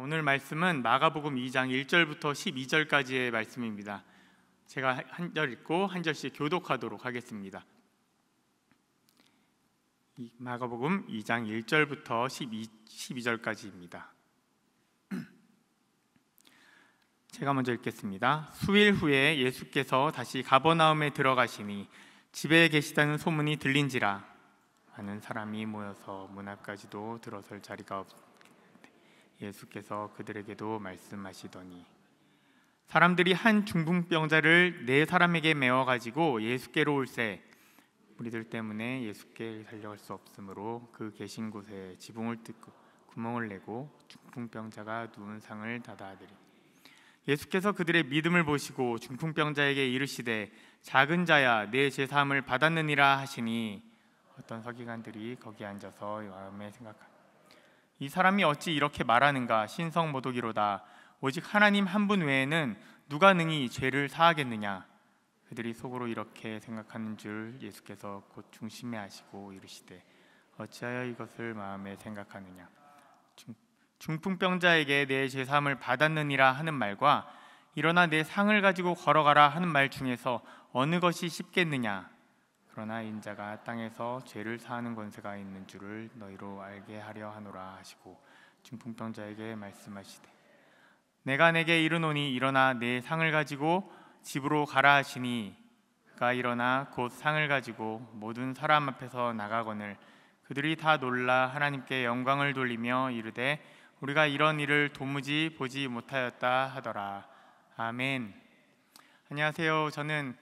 오늘 말씀은 마가복음 2장 1절부터 12절까지의 말씀입니다. 제가 한 절 읽고 한 절씩 교독하도록 하겠습니다. 마가복음 2장 1절부터 12절까지입니다. 제가 먼저 읽겠습니다. 수일 후에 예수께서 다시 가버나움에 들어가시니 집에 계시다는 소문이 들린지라 많은 사람이 모여서 문 앞까지도 들어설 자리가 없었는데 예수께서 그들에게도 말씀하시더니 사람들이 한 중풍병자를 네 사람에게 메어 가지고 예수께로 올세 무리들 때문에 예수께 달려갈 수 없으므로 그 계신 곳에 지붕을 뜯고 구멍을 내고 중풍병자가 누운 상을 닫아드리니 예수께서 그들의 믿음을 보시고 중풍병자에게 이르시되 작은 자야 내 죄사함을 받았느니라 하시니 어떤 서기관들이 거기 앉아서 마음에 생각하니 이 사람이 어찌 이렇게 말하는가 신성모독이로다 오직 하나님 한 분 외에는 누가 능히 죄를 사하겠느냐 그들이 속으로 이렇게 생각하는 줄 예수께서 곧 중심에 하시고 이르시되 어찌하여 이것을 마음에 생각하느냐 중풍병자에게 내 죄사함을 받았느니라 하는 말과 일어나 내 상을 가지고 걸어가라 하는 말 중에서 어느 것이 쉽겠느냐 그러나 인자가 땅에서 죄를 사하는 권세가 있는 줄을 너희로 알게 하려 하노라 하시고 중풍병자에게 말씀하시되 내가 내게 이르노니 일어나 내 상을 가지고 집으로 가라 하시니 그가 일어나 곧 상을 가지고 모든 사람 앞에서 나가거늘 그들이 다 놀라 하나님께 영광을 돌리며 이르되 우리가 이런 일을 도무지 보지 못하였다 하더라. 아멘. 안녕하세요. 저는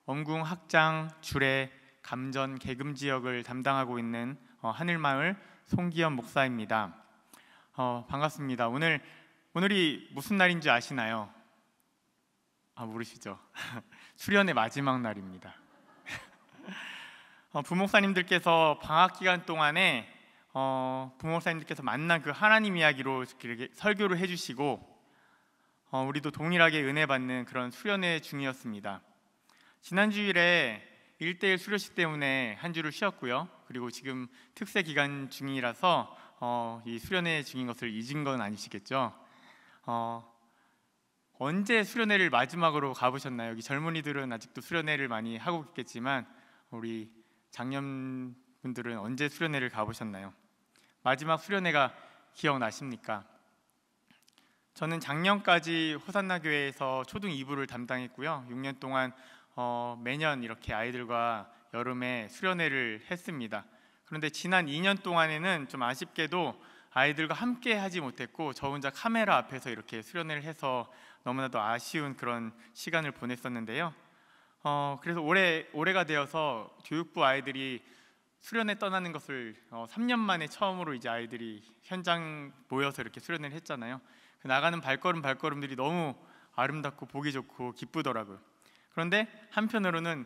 엄궁 학장 주례 감전 계금 지역을 담당하고 있는 하늘마을 송기현 목사입니다. 반갑습니다. 오늘이 무슨 날인지 아시나요? 모르시죠? 수련의 마지막 날입니다. 부목사님들께서 방학 기간 동안에 부목사님들께서 만난 그 하나님 이야기로 이렇게 설교를 해주시고 우리도 동일하게 은혜 받는 그런 수련회 중이었습니다. 지난 주일에 1대1 수료식 때문에 한 주를 쉬었고요. 그리고 지금 특세 기간 중이라서 이 수련회 중인 것을 잊은 건 아니시겠죠? 언제 수련회를 마지막으로 가보셨나요? 여기 젊은이들은 아직도 수련회를 많이 하고 있겠지만 우리 장년분들은 언제 수련회를 가보셨나요? 마지막 수련회가 기억나십니까? 저는 작년까지 호산나 교회에서 초등 2부를 담당했고요. 6년 동안 매년 이렇게 아이들과 여름에 수련회를 했습니다. 그런데 지난 2년 동안에는 좀 아쉽게도 아이들과 함께 하지 못했고 저 혼자 카메라 앞에서 이렇게 수련회를 해서 너무나도 아쉬운 그런 시간을 보냈었는데요. 그래서 올해가 되어서 교육부 아이들이 수련회 떠나는 것을 3년 만에 처음으로 이제 아이들이 현장 모여서 이렇게 수련회를 했잖아요. 그 나가는 발걸음들이 너무 아름답고 보기 좋고 기쁘더라고요. 그런데 한편으로는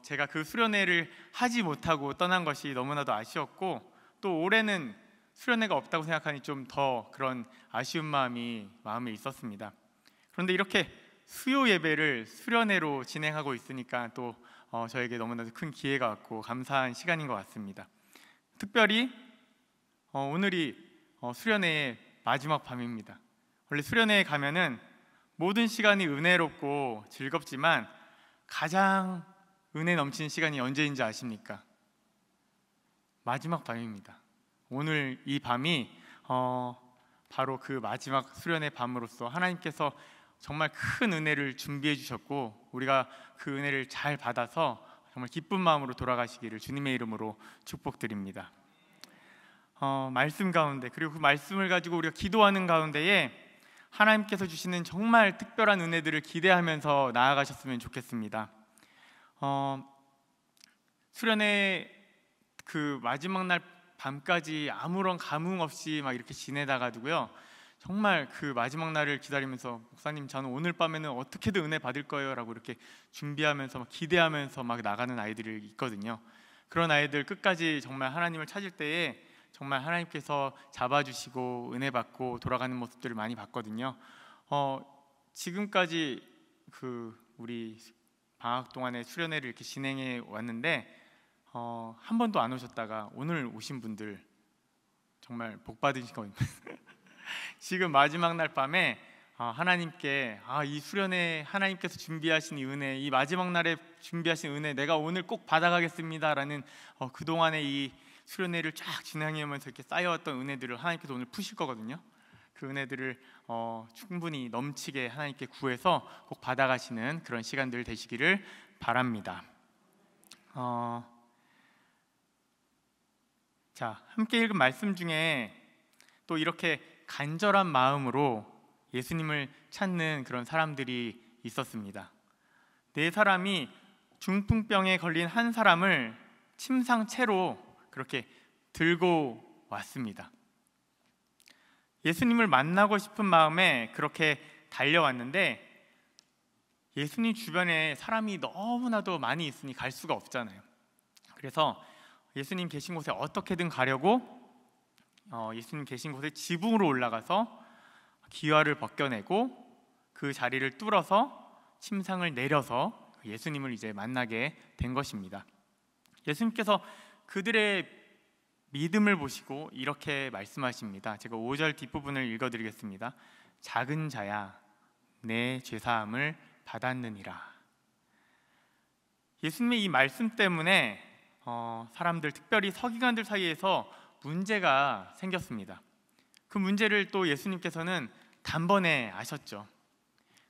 제가 그 수련회를 하지 못하고 떠난 것이 너무나도 아쉬웠고 또 올해는 수련회가 없다고 생각하니 좀 더 그런 아쉬운 마음에 있었습니다. 그런데 이렇게 수요 예배를 수련회로 진행하고 있으니까 또 저에게 너무나도 큰 기회가 왔고 감사한 시간인 것 같습니다. 특별히 오늘이 수련회의 마지막 밤입니다. 원래 수련회에 가면은 모든 시간이 은혜롭고 즐겁지만 가장 은혜 넘치는 시간이 언제인지 아십니까? 마지막 밤입니다. 오늘 이 밤이 바로 그 마지막 수련의 밤으로서 하나님께서 정말 큰 은혜를 준비해 주셨고 우리가 그 은혜를 잘 받아서 정말 기쁜 마음으로 돌아가시기를 주님의 이름으로 축복드립니다. 말씀 가운데 그리고 그 말씀을 가지고 우리가 기도하는 가운데에 하나님께서 주시는 정말 특별한 은혜들을 기대하면서 나아가셨으면 좋겠습니다. 수련회 그 마지막 날 밤까지 아무런 감흥 없이 막 이렇게 지내다가도요 정말 그 마지막 날을 기다리면서 목사님 저는 오늘 밤에는 어떻게든 은혜 받을 거예요 라고 이렇게 준비하면서 막 기대하면서 막 나가는 아이들이 있거든요. 그런 아이들 끝까지 정말 하나님을 찾을 때에 정말 하나님께서 잡아주시고 은혜 받고 돌아가는 모습들을 많이 봤거든요. 지금까지 그 우리 방학 동안에 수련회를 이렇게 진행해 왔는데 한 번도 안 오셨다가 오늘 오신 분들 정말 복 받으신 겁니다. 지금 마지막 날 밤에 하나님께 이 수련회 하나님께서 준비하신 이 은혜, 이 마지막 날에 준비하신 은혜 내가 오늘 꼭 받아가겠습니다라는 그동안의 이 수련회를 쫙 진행하면서 이렇게 쌓여왔던 은혜들을 하나님께서 오늘 푸실 거거든요. 그 은혜들을 충분히 넘치게 하나님께 구해서 꼭 받아가시는 그런 시간들 되시기를 바랍니다. 자, 함께 읽은 말씀 중에 또 이렇게 간절한 마음으로 예수님을 찾는 그런 사람들이 있었습니다. 네 사람이 중풍병에 걸린 한 사람을 침상채로 그렇게 들고 왔습니다. 예수님을 만나고 싶은 마음에 그렇게 달려왔는데 예수님 주변에 사람이 너무나도 많이 있으니 갈 수가 없잖아요. 그래서 예수님 계신 곳에 어떻게든 가려고 예수님 계신 곳에 지붕으로 올라가서 기와를 벗겨내고 그 자리를 뚫어서 침상을 내려서 예수님을 이제 만나게 된 것입니다. 예수님께서 그들의 믿음을 보시고 이렇게 말씀하십니다. 제가 5절 뒷부분을 읽어드리겠습니다. 작은 자야 내 죄사함을 받았느니라. 예수님의 이 말씀 때문에 사람들, 특별히 서기관들 사이에서 문제가 생겼습니다. 그 문제를 또 예수님께서는 단번에 아셨죠.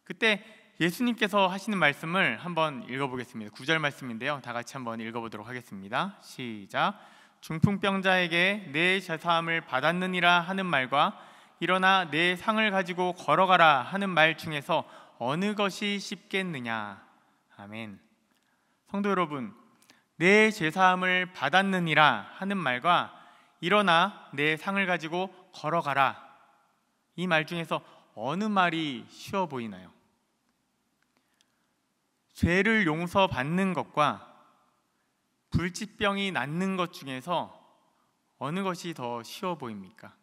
그때 예수님께서 하시는 말씀을 한번 읽어보겠습니다. 9절 말씀인데요, 다 같이 한번 읽어보도록 하겠습니다. 시작. 중풍병자에게 내 죄사함을 받았느니라 하는 말과 일어나 내 상을 가지고 걸어가라 하는 말 중에서 어느 것이 쉽겠느냐. 아멘. 성도 여러분, 내 죄사함을 받았느니라 하는 말과 일어나 내 상을 가지고 걸어가라, 이 말 중에서 어느 말이 쉬워 보이나요? 죄를 용서받는 것과 불치병이 낫는 것 중에서 어느 것이 더 쉬워 보입니까?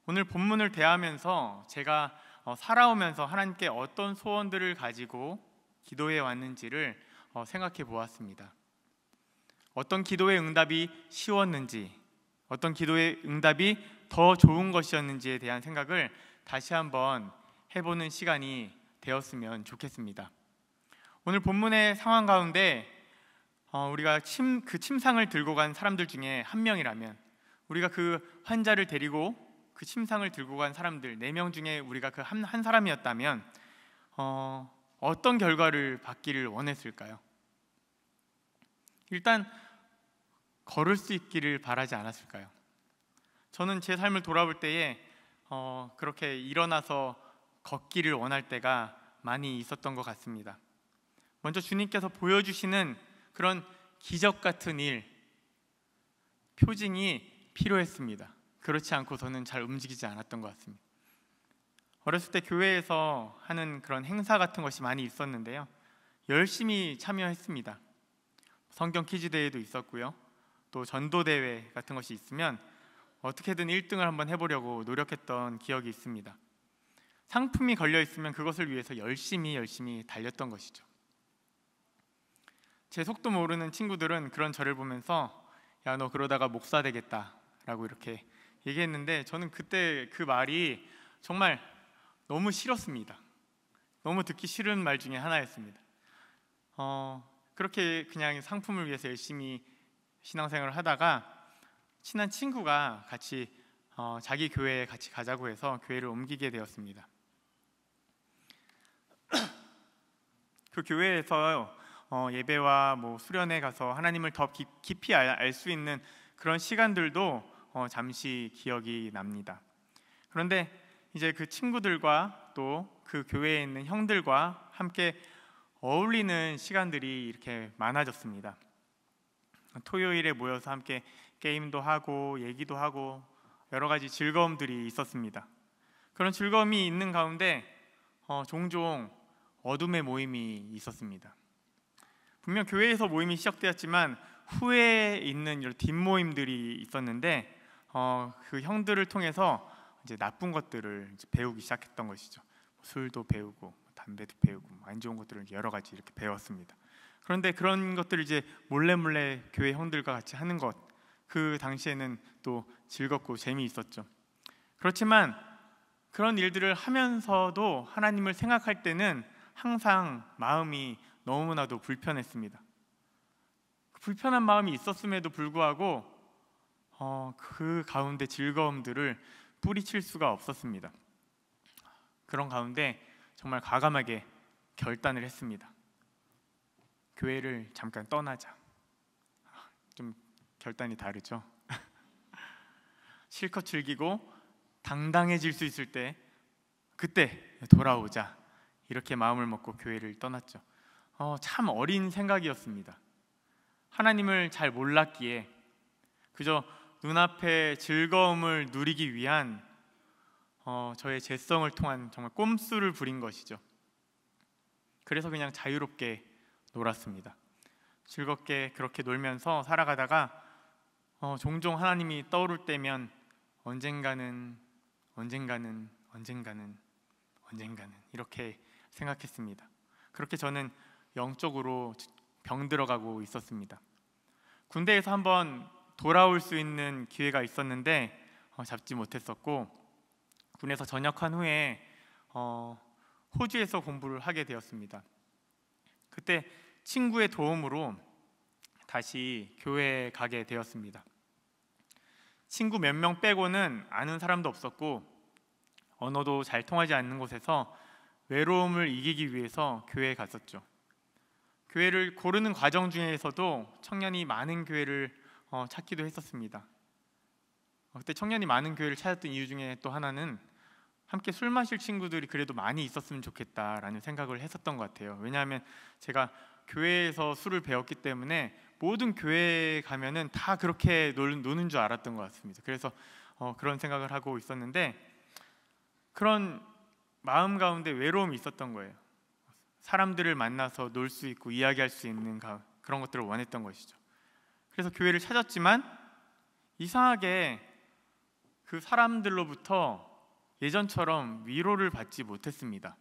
오늘 본문을 대하면서 제가 살아오면서 하나님께 어떤 소원들을 가지고 기도해 왔는지를 생각해 보았습니다. 어떤 기도의 응답이 쉬웠는지, 어떤 기도의 응답이 더 좋은 것이었는지에 대한 생각을 다시 한번 해보는 시간이 되었으면 좋겠습니다. 오늘 본문의 상황 가운데 우리가 그 침상을 들고 간 사람들 중에 한 명이라면, 우리가 그 환자를 데리고 그 침상을 들고 간 사람들 4명 중에 우리가 그 한 사람이었다면 어떤 결과를 받기를 원했을까요? 일단 걸을 수 있기를 바라지 않았을까요? 저는 제 삶을 돌아볼 때에 그렇게 일어나서 걷기를 원할 때가 많이 있었던 것 같습니다. 먼저 주님께서 보여주시는 그런 기적 같은 일, 표징이 필요했습니다. 그렇지 않고서는 잘 움직이지 않았던 것 같습니다. 어렸을 때 교회에서 하는 그런 행사 같은 것이 많이 있었는데요, 열심히 참여했습니다. 성경 퀴즈 대회도 있었고요, 또 전도 대회 같은 것이 있으면 어떻게든 1등을 한번 해보려고 노력했던 기억이 있습니다. 상품이 걸려 있으면 그것을 위해서 열심히 달렸던 것이죠. 제 속도 모르는 친구들은 그런 저를 보면서 야, 너 그러다가 목사 되겠다 라고 이렇게 얘기했는데, 저는 그때 그 말이 정말 너무 싫었습니다. 너무 듣기 싫은 말 중에 하나였습니다. 그렇게 그냥 상품을 위해서 열심히 신앙생활을 하다가 친한 친구가 같이 자기 교회에 같이 가자고 해서 교회를 옮기게 되었습니다. 그 교회에서 예배와 수련회 가서 하나님을 더 깊이 알 수 있는 그런 시간들도 잠시 기억이 납니다. 그런데 이제 그 친구들과 또 그 교회에 있는 형들과 함께 어울리는 시간들이 이렇게 많아졌습니다. 토요일에 모여서 함께 게임도 하고 얘기도 하고 여러 가지 즐거움들이 있었습니다. 그런 즐거움이 있는 가운데 종종 어둠의 모임이 있었습니다. 분명 교회에서 모임이 시작되었지만 후에 있는 이런 뒷모임들이 있었는데 그 형들을 통해서 이제 나쁜 것들을 이제 배우기 시작했던 것이죠. 술도 배우고 담배도 배우고 안 좋은 것들을 여러 가지 이렇게 배웠습니다. 그런데 그런 것들을 이제 몰래 교회 형들과 같이 하는 것, 그 당시에는 또 즐겁고 재미있었죠. 그렇지만 그런 일들을 하면서도 하나님을 생각할 때는 항상 마음이 너무나도 불편했습니다. 불편한 마음이 있었음에도 불구하고 그 가운데 즐거움들을 뿌리칠 수가 없었습니다. 그런 가운데 정말 과감하게 결단을 했습니다. 교회를 잠깐 떠나자. 좀 결단이 다르죠. 실컷 즐기고 당당해질 수 있을 때 그때 돌아오자, 이렇게 마음을 먹고 교회를 떠났죠. 참 어린 생각이었습니다. 하나님을 잘 몰랐기에 그저 눈앞의 즐거움을 누리기 위한 저의 재성을 통한 정말 꼼수를 부린 것이죠. 그래서 그냥 자유롭게 놀았습니다. 즐겁게 그렇게 놀면서 살아가다가 종종 하나님이 떠오를 때면 언젠가는 이렇게 생각했습니다. 그렇게 저는 영적으로 병들어가고 있었습니다. 군대에서 한번 돌아올 수 있는 기회가 있었는데 잡지 못했었고, 군에서 전역한 후에 호주에서 공부를 하게 되었습니다. 그때 친구의 도움으로 다시 교회에 가게 되었습니다. 친구 몇 명 빼고는 아는 사람도 없었고 언어도 잘 통하지 않는 곳에서 외로움을 이기기 위해서 교회에 갔었죠. 교회를 고르는 과정 중에서도 청년이 많은 교회를 찾기도 했었습니다. 그때 청년이 많은 교회를 찾았던 이유 중에 또 하나는 함께 술 마실 친구들이 그래도 많이 있었으면 좋겠다라는 생각을 했었던 것 같아요. 왜냐하면 제가 교회에서 술을 배웠기 때문에 모든 교회에 가면은 다 그렇게 노는 줄 알았던 것 같습니다. 그래서 그런 생각을 하고 있었는데, 그런 마음 가운데 외로움이 있었던 거예요. 사람들을 만나서 놀 수 있고 이야기할 수 있는 그런 것들을 원했던 것이죠. 그래서 교회를 찾았지만 이상하게 그 사람들로부터 예전처럼 위로를 받지 못했습니다.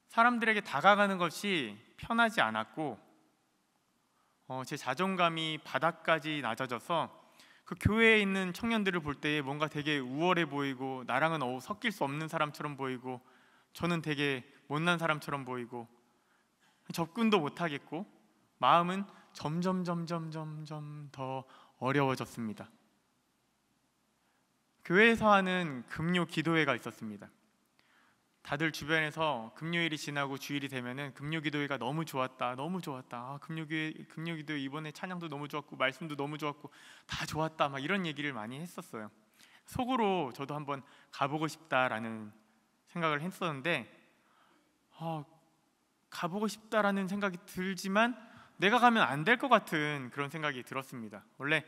사람들에게 다가가는 것이 편하지 않았고 제 자존감이 바닥까지 낮아져서 그 교회에 있는 청년들을 볼 때 뭔가 되게 우월해 보이고 나랑은 섞일 수 없는 사람처럼 보이고 저는 되게 못난 사람처럼 보이고 접근도 못하겠고 마음은 점점 더 어려워졌습니다. 교회에서 하는 금요 기도회가 있었습니다. 다들 주변에서 금요일이 지나고 주일이 되면은 금요 기도회가 너무 좋았다. 금요 기도회 이번에 찬양도 너무 좋았고 말씀도 너무 좋았고 다 좋았다. 막 이런 얘기를 많이 했었어요. 속으로 저도 한번 가보고 싶다라는 생각을 했었는데 가보고 싶다라는 생각이 들지만 내가 가면 안 될 것 같은 그런 생각이 들었습니다. 원래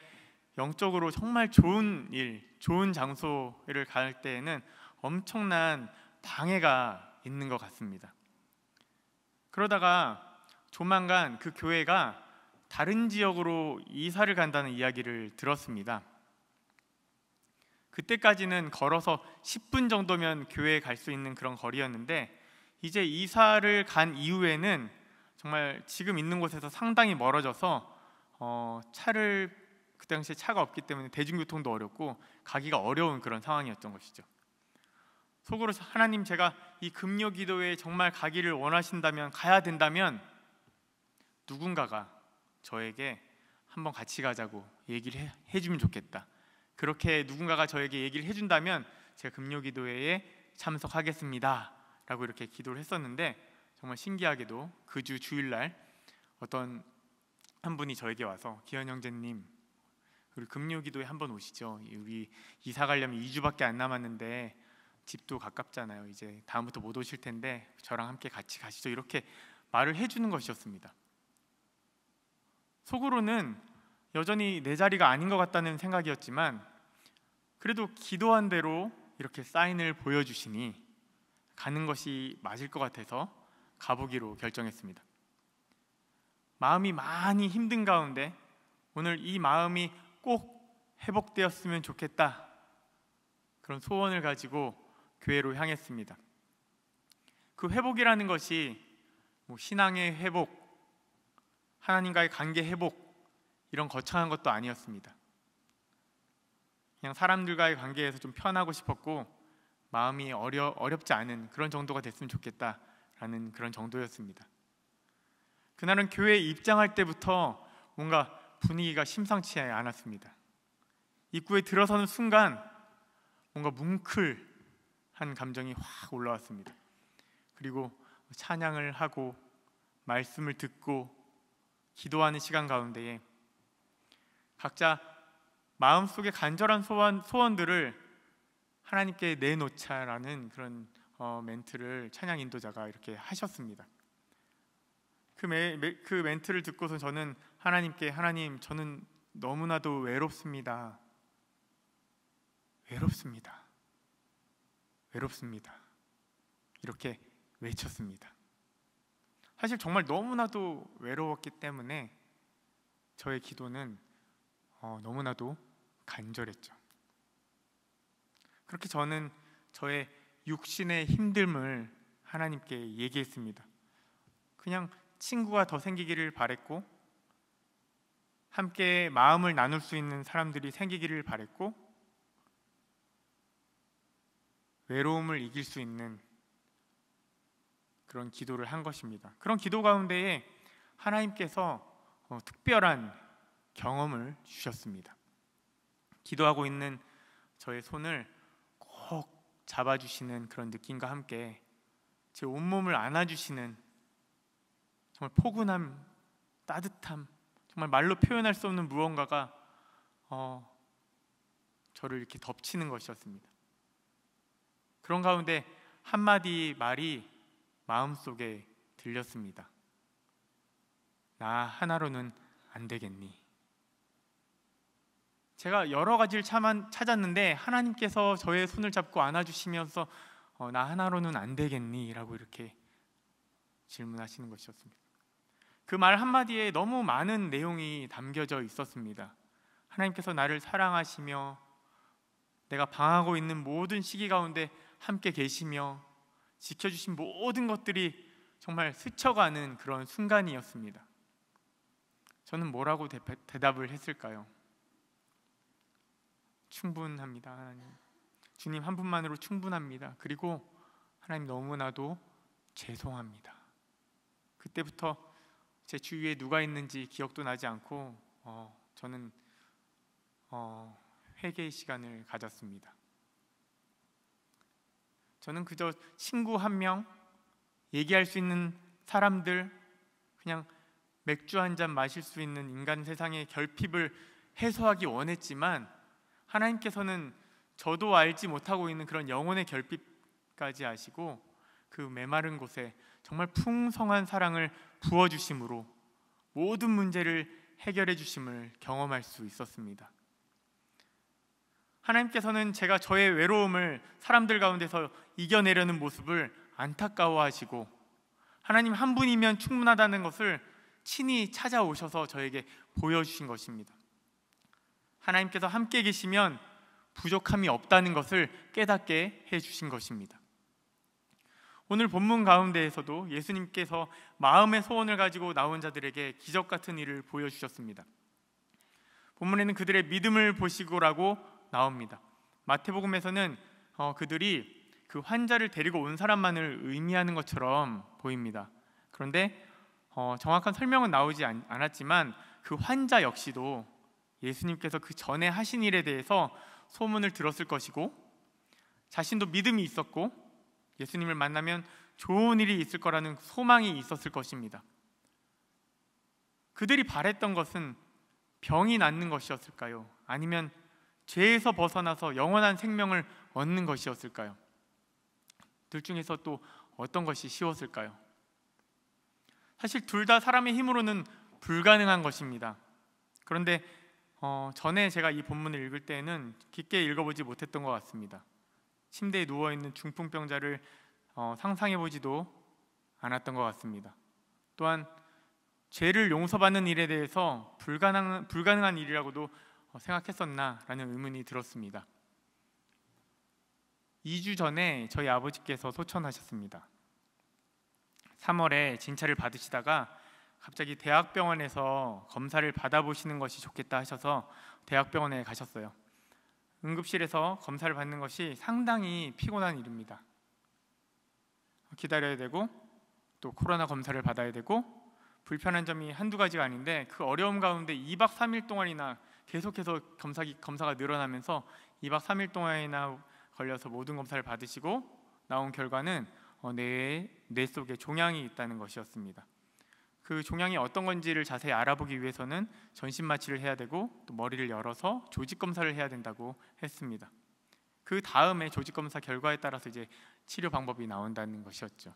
영적으로 정말 좋은 일, 좋은 장소를 갈 때에는 엄청난 방해가 있는 것 같습니다. 그러다가 조만간 그 교회가 다른 지역으로 이사를 간다는 이야기를 들었습니다. 그때까지는 걸어서 10분 정도면 교회에 갈 수 있는 그런 거리였는데 이제 이사를 간 이후에는 정말 지금 있는 곳에서 상당히 멀어져서 그 당시에 차가 없기 때문에 대중교통도 어렵고 가기가 어려운 그런 상황이었던 것이죠. 속으로 하나님, 제가 이 금요 기도회에 정말 가기를 원하신다면, 가야 된다면 누군가가 저에게 한번 같이 가자고 얘기를 해주면 좋겠다. 그렇게 누군가가 저에게 얘기를 해준다면 제가 금요 기도회에 참석하겠습니다 라고 이렇게 기도를 했었는데, 정말 신기하게도 그 주 주일날 어떤 한 분이 저에게 와서 기현 형제님, 우리 금요 기도회 한번 오시죠. 우리 이사 가려면 2주밖에 안 남았는데 집도 가깝잖아요. 이제 다음부터 못 오실 텐데 저랑 함께 같이 가시죠. 이렇게 말을 해주는 것이었습니다. 속으로는 여전히 내 자리가 아닌 것 같다는 생각이었지만 그래도 기도한 대로 이렇게 사인을 보여주시니 가는 것이 맞을 것 같아서 가보기로 결정했습니다. 마음이 많이 힘든 가운데 오늘 이 마음이 꼭 회복되었으면 좋겠다, 그런 소원을 가지고 교회로 향했습니다. 그 회복이라는 것이 신앙의 회복, 하나님과의 관계 회복, 이런 거창한 것도 아니었습니다. 그냥 사람들과의 관계에서 좀 편하고 싶었고 마음이 어렵지 않은 그런 정도가 됐으면 좋겠다라는 그런 정도였습니다. 그날은 교회에 입장할 때부터 뭔가 분위기가 심상치 않았습니다. 입구에 들어서는 순간 뭔가 뭉클한 감정이 확 올라왔습니다. 그리고 찬양을 하고 말씀을 듣고 기도하는 시간 가운데에 각자 마음속에 간절한 소원들을 하나님께 내놓자라는 그런 멘트를 찬양 인도자가 이렇게 하셨습니다. 그 멘트를 듣고서 저는 하나님께, 하나님, 저는 너무나도 외롭습니다. 이렇게 외쳤습니다. 사실 정말 너무나도 외로웠기 때문에 저의 기도는 너무나도 간절했죠. 그렇게 저는 저의 육신의 힘듦을 하나님께 얘기했습니다. 그냥 친구가 더 생기기를 바랬고, 함께 마음을 나눌 수 있는 사람들이 생기기를 바랬고, 외로움을 이길 수 있는 그런 기도를 한 것입니다. 그런 기도 가운데에 하나님께서 특별한 경험을 주셨습니다. 기도하고 있는 저의 손을 꼭 잡아주시는 그런 느낌과 함께 제 온몸을 안아주시는 정말 포근함, 따뜻함, 정말 말로 표현할 수 없는 무언가가 저를 이렇게 덮치는 것이었습니다. 그런 가운데 한마디 말이 마음속에 들렸습니다. 나 하나로는 안 되겠니? 제가 여러 가지를 찾았는데 하나님께서 저의 손을 잡고 안아주시면서 나 하나로는 안 되겠니? 라고 이렇게 질문하시는 것이었습니다. 그 말 한마디에 너무 많은 내용이 담겨져 있었습니다. 하나님께서 나를 사랑하시며 내가 방황하고 있는 모든 시기 가운데 함께 계시며 지켜주신 모든 것들이 정말 스쳐가는 그런 순간이었습니다. 저는 뭐라고 대답을 했을까요? 충분합니다, 하나님. 주님 한 분만으로 충분합니다. 그리고 하나님 너무나도 죄송합니다. 그때부터 제 주위에 누가 있는지 기억도 나지 않고 저는 회개의 시간을 가졌습니다. 저는 그저 친구 한 명, 얘기할 수 있는 사람들, 그냥 맥주 한 잔 마실 수 있는 인간 세상의 결핍을 해소하기 원했지만 하나님께서는 저도 알지 못하고 있는 그런 영혼의 결핍까지 아시고 그 메마른 곳에 정말 풍성한 사랑을 부어주심으로 모든 문제를 해결해 주심을 경험할 수 있었습니다. 하나님께서는 제가 저의 외로움을 사람들 가운데서 이겨내려는 모습을 안타까워하시고 하나님 한 분이면 충분하다는 것을 친히 찾아오셔서 저에게 보여주신 것입니다. 하나님께서 함께 계시면 부족함이 없다는 것을 깨닫게 해주신 것입니다. 오늘 본문 가운데에서도 예수님께서 마음의 소원을 가지고 나온 자들에게 기적 같은 일을 보여주셨습니다. 본문에는 그들의 믿음을 보시고라고 나옵니다. 마태복음에서는 그들이 그 환자를 데리고 온 사람만을 의미하는 것처럼 보입니다. 그런데 정확한 설명은 나오지 않았지만 그 환자 역시도 예수님께서 그 전에 하신 일에 대해서 소문을 들었을 것이고 자신도 믿음이 있었고 예수님을 만나면 좋은 일이 있을 거라는 소망이 있었을 것입니다. 그들이 바랬던 것은 병이 낫는 것이었을까요? 아니면 죄에서 벗어나서 영원한 생명을 얻는 것이었을까요? 둘 중에서 또 어떤 것이 쉬웠을까요? 사실 둘 다 사람의 힘으로는 불가능한 것입니다. 그런데 전에 제가 이 본문을 읽을 때에는 깊게 읽어보지 못했던 것 같습니다. 침대에 누워있는 중풍병자를 상상해보지도 않았던 것 같습니다. 또한 죄를 용서받는 일에 대해서 불가능한 일이라고도 생각했었나라는 의문이 들었습니다. 2주 전에 저희 아버지께서 소천하셨습니다. 3월에 진찰을 받으시다가 갑자기 대학병원에서 검사를 받아보시는 것이 좋겠다 하셔서 대학병원에 가셨어요. 응급실에서 검사를 받는 것이 상당히 피곤한 일입니다. 기다려야 되고 또 코로나 검사를 받아야 되고 불편한 점이 한두 가지가 아닌데 그 어려움 가운데 2박 3일 동안이나 계속해서 검사가 늘어나면서 2박 3일 동안이나 걸려서 모든 검사를 받으시고 나온 결과는 뇌 속에 종양이 있다는 것이었습니다. 그 종양이 어떤 건지를 자세히 알아보기 위해서는 전신 마취를 해야 되고 또 머리를 열어서 조직 검사를 해야 된다고 했습니다. 그 다음에 조직 검사 결과에 따라서 이제 치료 방법이 나온다는 것이었죠.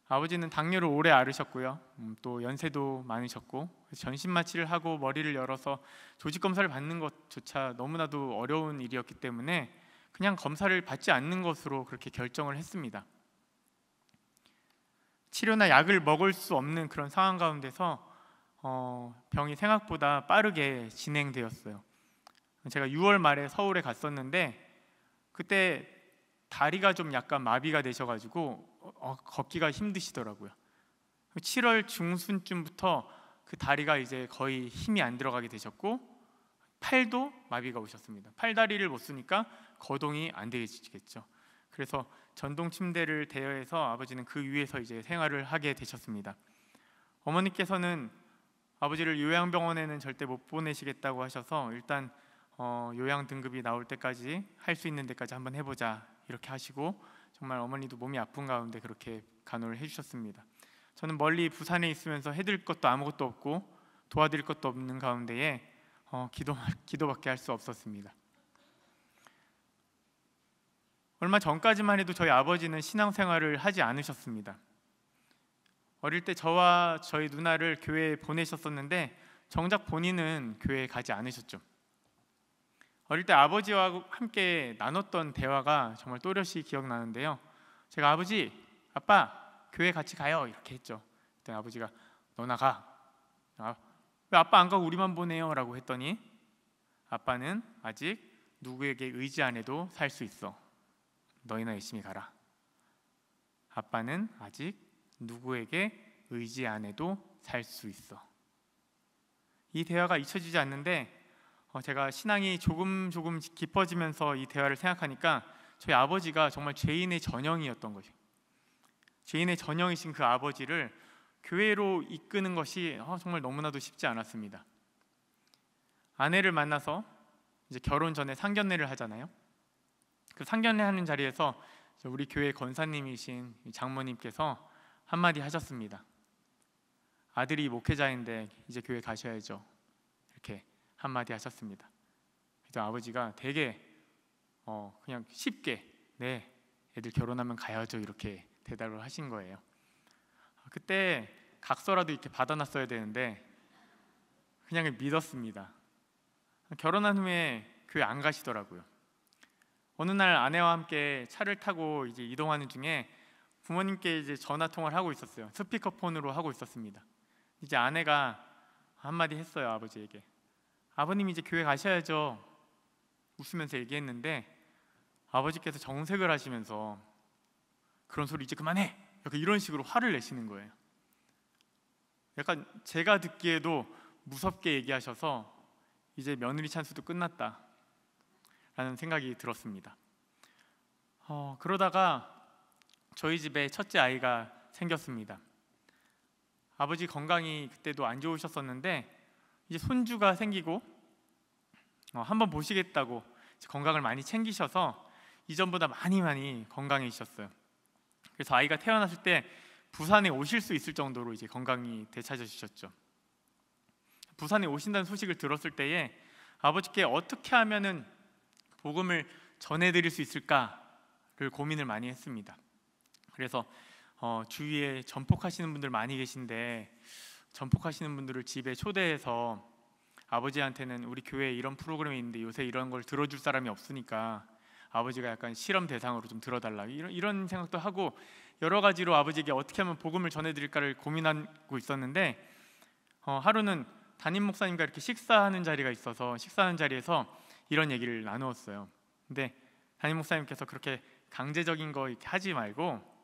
아버지는 당뇨를 오래 앓으셨고요. 또 연세도 많으셨고 전신 마취를 하고 머리를 열어서 조직 검사를 받는 것조차 너무나도 어려운 일이었기 때문에 그냥 검사를 받지 않는 것으로 그렇게 결정을 했습니다. 치료나 약을 먹을 수 없는 그런 상황 가운데서 병이 생각보다 빠르게 진행되었어요. 제가 6월 말에 서울에 갔었는데 그때 다리가 좀 약간 마비가 되셔가지고 걷기가 힘드시더라고요. 7월 중순쯤부터 그 다리가 이제 거의 힘이 안 들어가게 되셨고 팔도 마비가 오셨습니다. 팔다리를 못 쓰니까 거동이 안 되겠죠. 그래서 전동 침대를 대여해서 아버지는 그 위에서 이제 생활을 하게 되셨습니다. 어머니께서는 아버지를 요양병원에는 절대 못 보내시겠다고 하셔서 일단 요양 등급이 나올 때까지 할 수 있는 데까지 한번 해보자 이렇게 하시고 정말 어머니도 몸이 아픈 가운데 그렇게 간호를 해주셨습니다. 저는 멀리 부산에 있으면서 해드릴 것도 아무것도 없고 도와드릴 것도 없는 가운데에 기도밖에 할 수 없었습니다. 얼마 전까지만 해도 저희 아버지는 신앙생활을 하지 않으셨습니다. 어릴 때 저와 저희 누나를 교회에 보내셨었는데 정작 본인은 교회에 가지 않으셨죠. 어릴 때 아버지와 함께 나눴던 대화가 정말 또렷이 기억나는데요. 제가 아버지, 아빠 교회 같이 가요 이렇게 했죠. 그때 아버지가 너 나가. 왜 아빠 안 가고 우리만 보내요? 라고 했더니 아빠는 아직 누구에게 의지 안 해도 살 수 있어. 너희나 열심히 가라. 아빠는 아직 누구에게 의지 안 해도 살 수 있어. 이 대화가 잊혀지지 않는데 제가 신앙이 조금 깊어지면서 이 대화를 생각하니까 저희 아버지가 정말 죄인의 전형이었던 거죠. 죄인의 전형이신 그 아버지를 교회로 이끄는 것이 정말 너무나도 쉽지 않았습니다. 아내를 만나서 이제 결혼 전에 상견례를 하잖아요. 그 상견례 하는 자리에서 우리 교회 권사님이신 장모님께서 한마디 하셨습니다. 아들이 목회자인데 이제 교회 가셔야죠. 이렇게 한마디 하셨습니다. 그래서 아버지가 되게 그냥 쉽게 네, 애들 결혼하면 가야죠 이렇게 대답을 하신 거예요. 그때 각서라도 이렇게 받아놨어야 되는데 그냥 믿었습니다. 결혼한 후에 교회 안 가시더라고요. 어느 날 아내와 함께 차를 타고 이제 이동하는 중에 부모님께 이제 전화 통화를 하고 있었어요. 스피커폰으로 하고 있었습니다. 이제 아내가 한마디 했어요. 아버지에게. 아버님 이제 교회 가셔야죠. 웃으면서 얘기했는데 아버지께서 정색을 하시면서 그런 소리 이제 그만해. 약간 이런 식으로 화를 내시는 거예요. 약간 제가 듣기에도 무섭게 얘기하셔서 이제 며느리 찬스도 끝났다 라는 생각이 들었습니다. 그러다가 저희 집에 첫째 아이가 생겼습니다. 아버지 건강이 그때도 안 좋으셨었는데 이제 손주가 생기고 한번 보시겠다고 건강을 많이 챙기셔서 이전보다 많이 건강해지셨어요. 그래서 아이가 태어났을 때 부산에 오실 수 있을 정도로 이제 건강이 되찾아주셨죠. 부산에 오신다는 소식을 들었을 때에 아버지께 어떻게 하면은 복음을 전해드릴 수 있을까를 고민을 많이 했습니다. 그래서 주위에 전폭하시는 분들 많이 계신데 전폭하시는 분들을 집에 초대해서 아버지한테는 우리 교회에 이런 프로그램이 있는데 요새 이런 걸 들어줄 사람이 없으니까 아버지가 약간 실험 대상으로 좀 들어달라 이런 생각도 하고 여러 가지로 아버지에게 어떻게 하면 복음을 전해드릴까를 고민하고 있었는데 하루는 담임 목사님과 이렇게 식사하는 자리가 있어서 식사하는 자리에서 이런 얘기를 나누었어요. 근데 담임 목사님께서 그렇게 강제적인 거 이렇게 하지 말고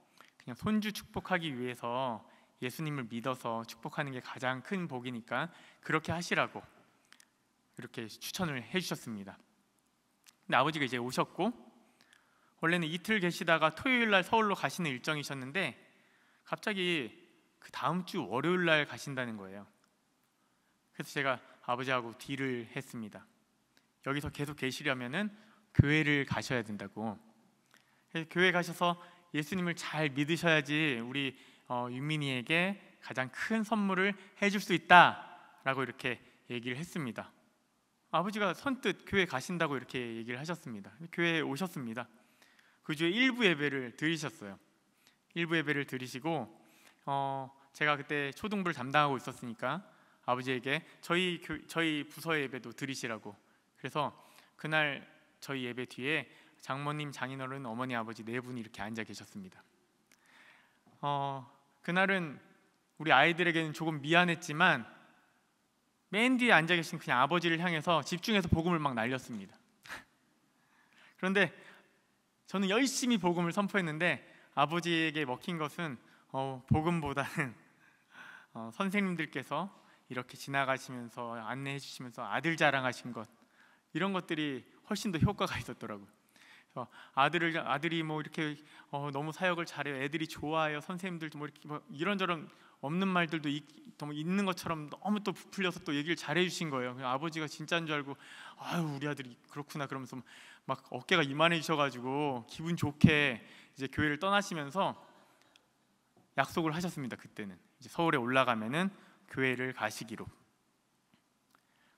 그냥 손주 축복하기 위해서 예수님을 믿어서 축복하는 게 가장 큰 복이니까 그렇게 하시라고 이렇게 추천을 해주셨습니다. 근데 아버지가 이제 오셨고, 원래는 이틀 계시다가 토요일 날 서울로 가시는 일정이셨는데 갑자기 그 다음 주 월요일 날 가신다는 거예요. 그래서 제가 아버지하고 딜을 했습니다. 여기서 계속 계시려면은 교회를 가셔야 된다고. 그래서 교회 가셔서 예수님을 잘 믿으셔야지 우리 윤민이에게 가장 큰 선물을 해줄 수 있다라고 이렇게 얘기를 했습니다. 아버지가 선뜻 교회 가신다고 이렇게 얘기를 하셨습니다. 교회에 오셨습니다. 그 주에 일부 예배를 드리셨어요. 일부 예배를 드리시고 제가 그때 초등부를 담당하고 있었으니까 아버지에게 저희 부서의 예배도 드리시라고. 그래서 그날 저희 예배 뒤에 장모님, 장인어른, 어머니, 아버지 네 분이 이렇게 앉아 계셨습니다. 그날은 우리 아이들에게는 조금 미안했지만 맨 뒤에 앉아 계신 그냥 아버지를 향해서 집중해서 복음을 막 날렸습니다. 그런데 저는 열심히 복음을 선포했는데 아버지에게 먹힌 것은 복음보다는 선생님들께서 이렇게 지나가시면서 안내해 주시면서 아들 자랑하신 것, 이런 것들이 훨씬 더 효과가 있었더라고요. 아들이 뭐 이렇게 너무 사역을 잘해요, 애들이 좋아해요, 선생님들도 뭐 이렇게 뭐 이런저런 없는 말들도 있는 것처럼 너무 또 부풀려서 또 얘기를 잘해 주신 거예요. 아버지가 진짜인 줄 알고 아유 우리 아들이 그렇구나 그러면서 막 어깨가 이만해지셔가지고 기분 좋게 이제 교회를 떠나시면서 약속을 하셨습니다. 그때는 이제 서울에 올라가면은 교회를 가시기로.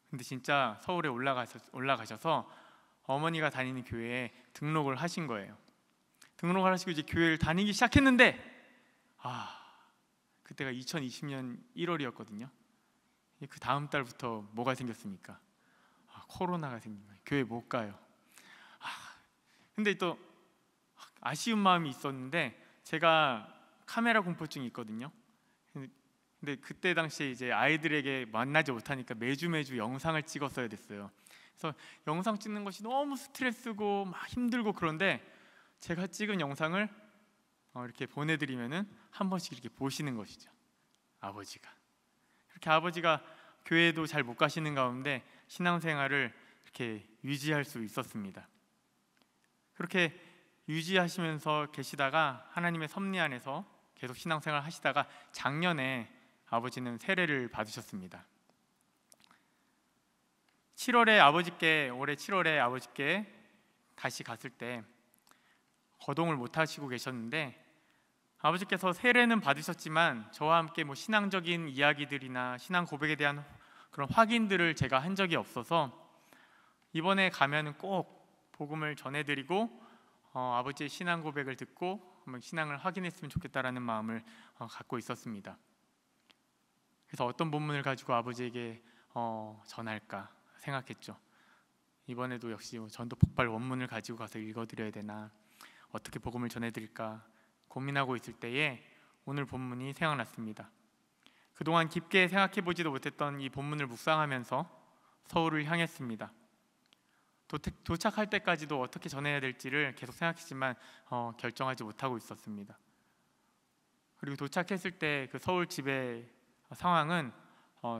근데 진짜 서울에 올라가셔서 어머니가 다니는 교회에 등록을 하신 거예요. 등록을 하시고 이제 교회를 다니기 시작했는데 그때가 2020년 1월이었거든요. 그 다음 달부터 뭐가 생겼습니까? 코로나가 생긴 거예요. 교회 못 가요. 근데 또 아쉬운 마음이 있었는데 제가 카메라 공포증이 있거든요. 근데 그때 당시에 이제 아이들에게 만나지 못하니까 매주 영상을 찍었어야 됐어요. 그래서 영상 찍는 것이 너무 스트레스고 막 힘들고, 그런데 제가 찍은 영상을 이렇게 보내드리면은 한 번씩 이렇게 보시는 것이죠. 아버지가 이렇게 아버지가 교회도 잘 못 가시는 가운데 신앙생활을 이렇게 유지할 수 있었습니다. 그렇게 유지하시면서 계시다가 하나님의 섭리 안에서 계속 신앙생활 하시다가 작년에 아버지는 세례를 받으셨습니다. 올해 7월에 아버지께 다시 갔을 때 거동을 못 하시고 계셨는데 아버지께서 세례는 받으셨지만 저와 함께 뭐 신앙적인 이야기들이나 신앙 고백에 대한 그런 확인들을 제가 한 적이 없어서 이번에 가면은 꼭 복음을 전해드리고 아버지의 신앙 고백을 듣고 신앙을 확인했으면 좋겠다라는 마음을 갖고 있었습니다. 그래서 어떤 본문을 가지고 아버지에게 전할까 생각했죠. 이번에도 역시 전도 폭발 원문을 가지고 가서 읽어드려야 되나, 어떻게 복음을 전해드릴까 고민하고 있을 때에 오늘 본문이 생각났습니다. 그동안 깊게 생각해보지도 못했던 이 본문을 묵상하면서 서울을 향했습니다. 도착할 때까지도 어떻게 전해야 될지를 계속 생각했지만 결정하지 못하고 있었습니다. 그리고 도착했을 때 그 서울 집의 상황은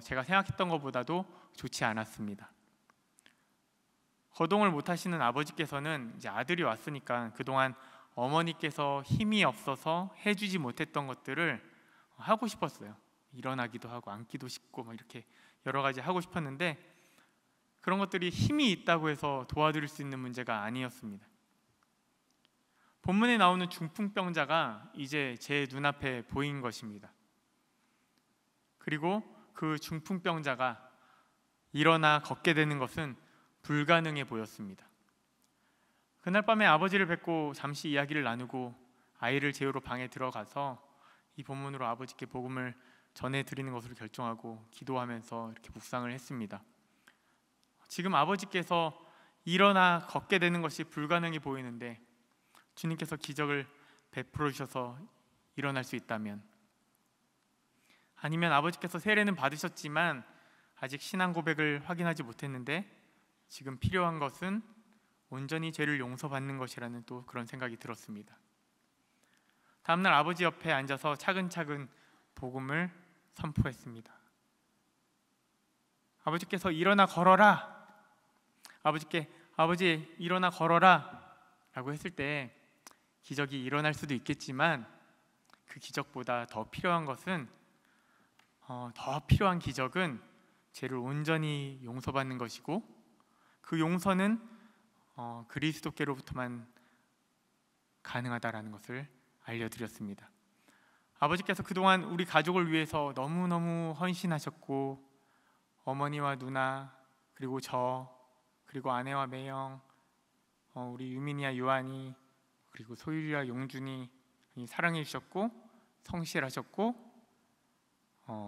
제가 생각했던 것보다도 좋지 않았습니다. 거동을 못 하시는 아버지께서는 이제 아들이 왔으니까 그동안 어머니께서 힘이 없어서 해주지 못했던 것들을 하고 싶었어요. 일어나기도 하고 앉기도 싶고 막 이렇게 여러 가지 하고 싶었는데 그런 것들이 힘이 있다고 해서 도와드릴 수 있는 문제가 아니었습니다. 본문에 나오는 중풍병자가 이제 제 눈앞에 보인 것입니다. 그리고 그 중풍병자가 일어나 걷게 되는 것은 불가능해 보였습니다. 그날 밤에 아버지를 뵙고 잠시 이야기를 나누고 아이를 재우러 방에 들어가서 이 본문으로 아버지께 복음을 전해드리는 것으로 결정하고 기도하면서 이렇게 묵상을 했습니다. 지금 아버지께서 일어나 걷게 되는 것이 불가능해 보이는데 주님께서 기적을 베풀어 주셔서 일어날 수 있다면, 아니면 아버지께서 세례는 받으셨지만 아직 신앙 고백을 확인하지 못했는데 지금 필요한 것은 온전히 죄를 용서받는 것이라는 또 그런 생각이 들었습니다. 다음날 아버지 옆에 앉아서 차근차근 복음을 선포했습니다. 아버지께서 일어나 걸어라, 아버지께 아버지 일어나 걸어라 라고 했을 때 기적이 일어날 수도 있겠지만 그 기적보다 더 필요한 것은 더 필요한 기적은 죄를 온전히 용서받는 것이고 그 용서는 그리스도께로부터만 가능하다라는 것을 알려드렸습니다. 아버지께서 그동안 우리 가족을 위해서 너무너무 헌신하셨고 어머니와 누나 그리고 저 그리고 아내와 매영 우리 유민이와 요한이 그리고 소율이와 용준이 사랑해 주셨고 성실하셨고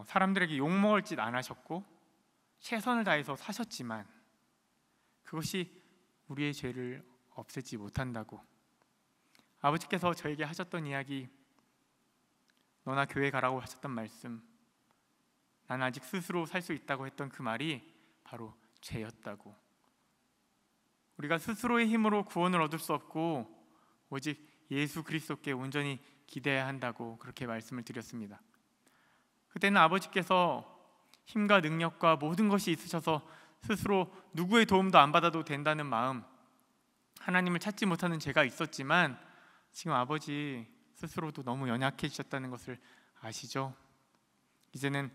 사람들에게 욕먹을 짓 안 하셨고 최선을 다해서 사셨지만 그것이 우리의 죄를 없애지 못한다고 아버지께서 저에게 하셨던 이야기, 너나 교회 가라고 하셨던 말씀, 난 아직 스스로 살 수 있다고 했던 그 말이 바로 죄였다고, 우리가 스스로의 힘으로 구원을 얻을 수 없고 오직 예수 그리스도께 온전히 기대해야 한다고 그렇게 말씀을 드렸습니다. 그때는 아버지께서 힘과 능력과 모든 것이 있으셔서 스스로 누구의 도움도 안 받아도 된다는 마음, 하나님을 찾지 못하는 제가 있었지만 지금 아버지 스스로도 너무 연약해지셨다는 것을 아시죠? 이제는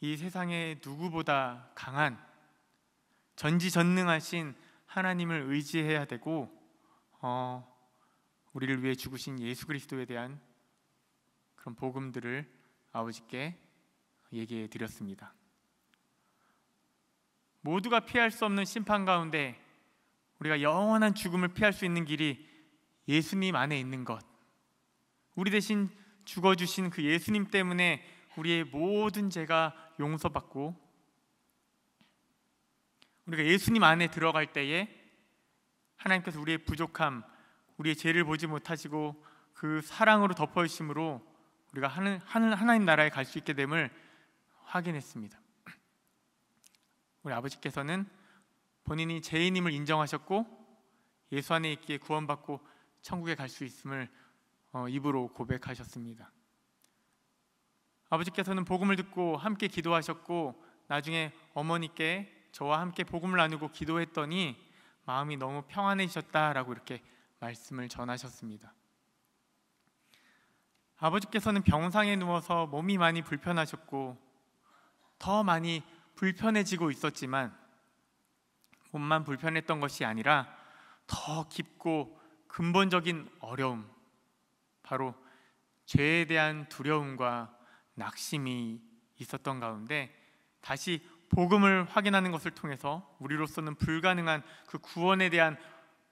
이 세상의 누구보다 강한 전지전능하신 하나님을 의지해야 되고 우리를 위해 죽으신 예수 그리스도에 대한 그런 복음들을 아버지께 얘기해 드렸습니다. 모두가 피할 수 없는 심판 가운데 우리가 영원한 죽음을 피할 수 있는 길이 예수님 안에 있는 것, 우리 대신 죽어주신 그 예수님 때문에 우리의 모든 죄가 용서받고 우리가 예수님 안에 들어갈 때에 하나님께서 우리의 부족함, 우리의 죄를 보지 못하시고 그 사랑으로 덮어주심으로 우리가 하나님 나라에 갈 수 있게 됨을 확인했습니다. 우리 아버지께서는 본인이 죄인임을 인정하셨고 예수 안에 있기에 구원받고 천국에 갈 수 있음을 입으로 고백하셨습니다. 아버지께서는 복음을 듣고 함께 기도하셨고 나중에 어머니께 저와 함께 복음을 나누고 기도했더니 마음이 너무 평안해지셨다라고 이렇게 말씀을 전하셨습니다. 아버지께서는 병상에 누워서 몸이 많이 불편하셨고 더 많이 불편해지고 있었지만 몸만 불편했던 것이 아니라 더 깊고 근본적인 어려움, 바로 죄에 대한 두려움과 낙심이 있었던 가운데 다시 복음을 확인하는 것을 통해서 우리로서는 불가능한 그 구원에 대한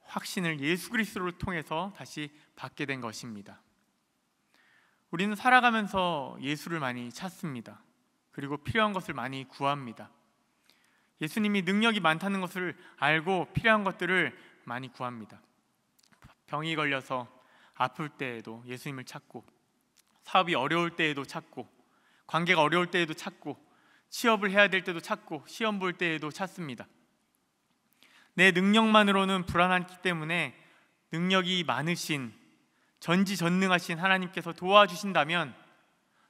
확신을 예수 그리스도를 통해서 다시 받게 된 것입니다. 우리는 살아가면서 예수를 많이 찾습니다. 그리고 필요한 것을 많이 구합니다. 예수님이 능력이 많다는 것을 알고 필요한 것들을 많이 구합니다. 병이 걸려서 아플 때에도 예수님을 찾고, 사업이 어려울 때에도 찾고, 관계가 어려울 때에도 찾고, 취업을 해야 될 때도 찾고, 시험 볼 때에도 찾습니다. 내 능력만으로는 불안하기 때문에 능력이 많으신, 전지전능하신 하나님께서 도와주신다면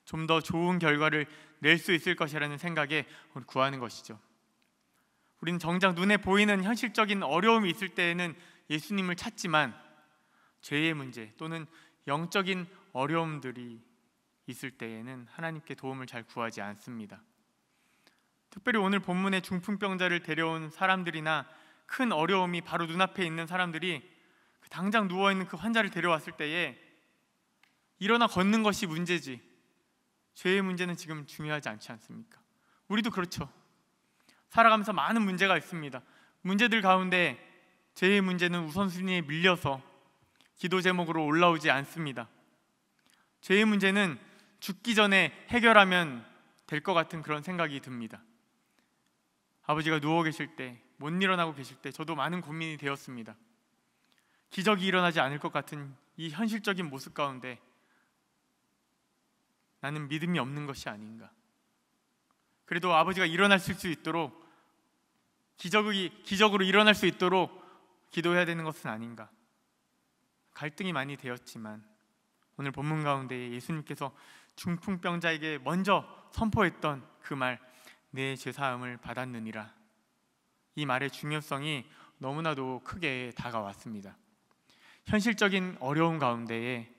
좀 더 좋은 결과를 낼 수 있을 것이라는 생각에 우리 구하는 것이죠. 우리는 정작 눈에 보이는 현실적인 어려움이 있을 때에는 예수님을 찾지만 죄의 문제 또는 영적인 어려움들이 있을 때에는 하나님께 도움을 잘 구하지 않습니다. 특별히 오늘 본문의 중풍병자를 데려온 사람들이나 큰 어려움이 바로 눈앞에 있는 사람들이 당장 누워있는 그 환자를 데려왔을 때에 일어나 걷는 것이 문제지 죄의 문제는 지금 중요하지 않지 않습니까? 우리도 그렇죠. 살아가면서 많은 문제가 있습니다. 문제들 가운데 죄의 문제는 우선순위에 밀려서 기도 제목으로 올라오지 않습니다. 죄의 문제는 죽기 전에 해결하면 될 것 같은 그런 생각이 듭니다. 아버지가 누워 계실 때, 못 일어나고 계실 때 저도 많은 고민이 되었습니다. 기적이 일어나지 않을 것 같은 이 현실적인 모습 가운데 나는 믿음이 없는 것이 아닌가. 그래도 아버지가 일어나실 수 있도록 기적으로 일어날 수 있도록 기도해야 되는 것은 아닌가. 갈등이 많이 되었지만 오늘 본문 가운데 예수님께서 중풍병자에게 먼저 선포했던 그 말, 내 죄사함을 받았느니라. 이 말의 중요성이 너무나도 크게 다가왔습니다. 현실적인 어려움 가운데에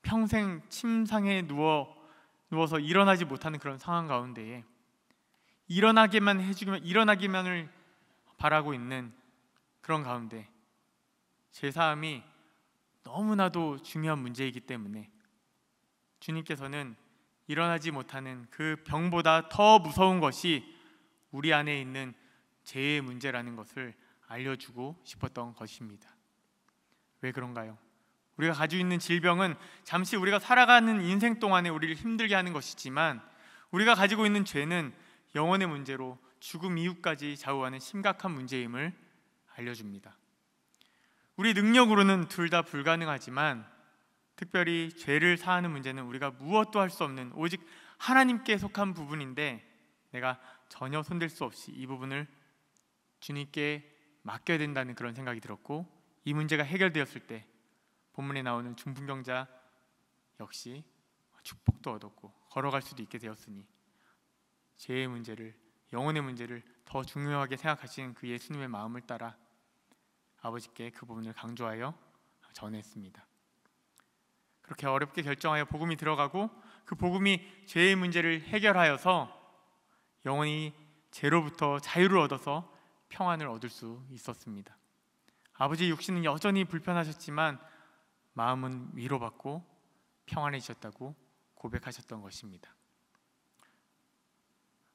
평생 침상에 누워서 일어나지 못하는 그런 상황 가운데에 일어나기만 해주기만, 일어나기만을 바라고 있는 그런 가운데 제사함이 너무나도 중요한 문제이기 때문에 주님께서는 일어나지 못하는 그 병보다 더 무서운 것이 우리 안에 있는 죄의 문제라는 것을 알려주고 싶었던 것입니다. 왜 그런가요? 우리가 가지고 있는 질병은 잠시 우리가 살아가는 인생 동안에 우리를 힘들게 하는 것이지만 우리가 가지고 있는 죄는 영혼의 문제로 죽음 이후까지 좌우하는 심각한 문제임을 알려줍니다. 우리 능력으로는 둘 다 불가능하지만 특별히 죄를 사하는 문제는 우리가 무엇도 할 수 없는 오직 하나님께 속한 부분인데 내가 전혀 손댈 수 없이 이 부분을 주님께 맡겨야 된다는 그런 생각이 들었고, 이 문제가 해결되었을 때 본문에 나오는 중풍병자 역시 축복도 얻었고 걸어갈 수도 있게 되었으니 죄의 문제를, 영혼의 문제를 더 중요하게 생각하시는 그 예수님의 마음을 따라 아버지께 그 부분을 강조하여 전했습니다. 그렇게 어렵게 결정하여 복음이 들어가고 그 복음이 죄의 문제를 해결하여서 영혼이 죄로부터 자유를 얻어서 평안을 얻을 수 있었습니다. 아버지의 육신은 여전히 불편하셨지만 마음은 위로받고 평안해지셨다고 고백하셨던 것입니다.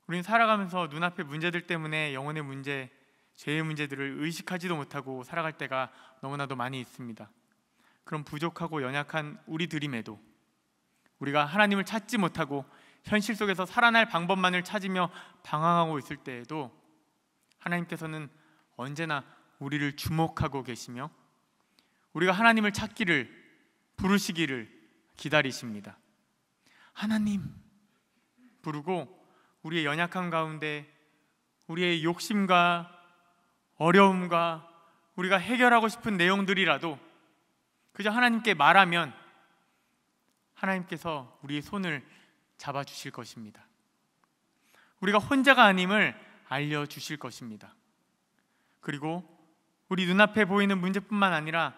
우리는 살아가면서 눈앞의 문제들 때문에 영혼의 문제, 죄의 문제들을 의식하지도 못하고 살아갈 때가 너무나도 많이 있습니다. 그런 부족하고 연약한 우리들임에도 우리가 하나님을 찾지 못하고 현실 속에서 살아날 방법만을 찾으며 방황하고 있을 때에도 하나님께서는 언제나 우리를 주목하고 계시며 우리가 하나님을 찾기를, 부르시기를 기다리십니다. 하나님 부르고 우리의 연약함 가운데 우리의 욕심과 어려움과 우리가 해결하고 싶은 내용들이라도 그저 하나님께 말하면 하나님께서 우리의 손을 잡아주실 것입니다. 우리가 혼자가 아님을 알려주실 것입니다. 그리고 우리 눈앞에 보이는 문제뿐만 아니라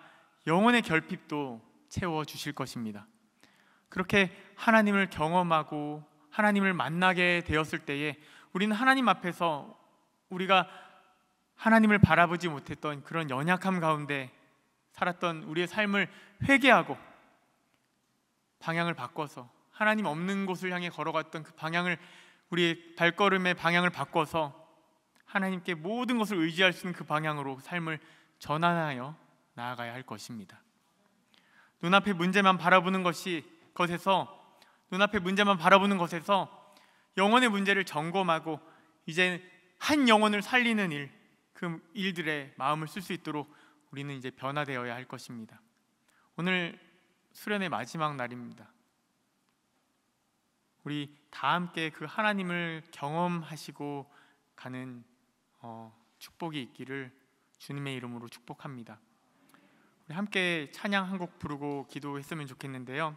영혼의 결핍도 채워주실 것입니다. 그렇게 하나님을 경험하고 하나님을 만나게 되었을 때에 우리는 하나님 앞에서 우리가 하나님을 바라보지 못했던 그런 연약함 가운데 살았던 우리의 삶을 회개하고 방향을 바꿔서 하나님 없는 곳을 향해 걸어갔던 그 방향을, 우리의 발걸음의 방향을 바꿔서 하나님께 모든 것을 의지할 수 있는 그 방향으로 삶을 전환하여 나아가야 할 것입니다. 눈앞의 문제만 바라보는 것에서 영혼의 문제를 점검하고 이제 한 영혼을 살리는 일, 그 일들에 마음을 쓸 수 있도록 우리는 이제 변화되어야 할 것입니다. 오늘 수련의 마지막 날입니다. 우리 다 함께 그 하나님을 경험하시고 가는 축복이 있기를 주님의 이름으로 축복합니다. 우리 함께 찬양 한 곡 부르고 기도했으면 좋겠는데요.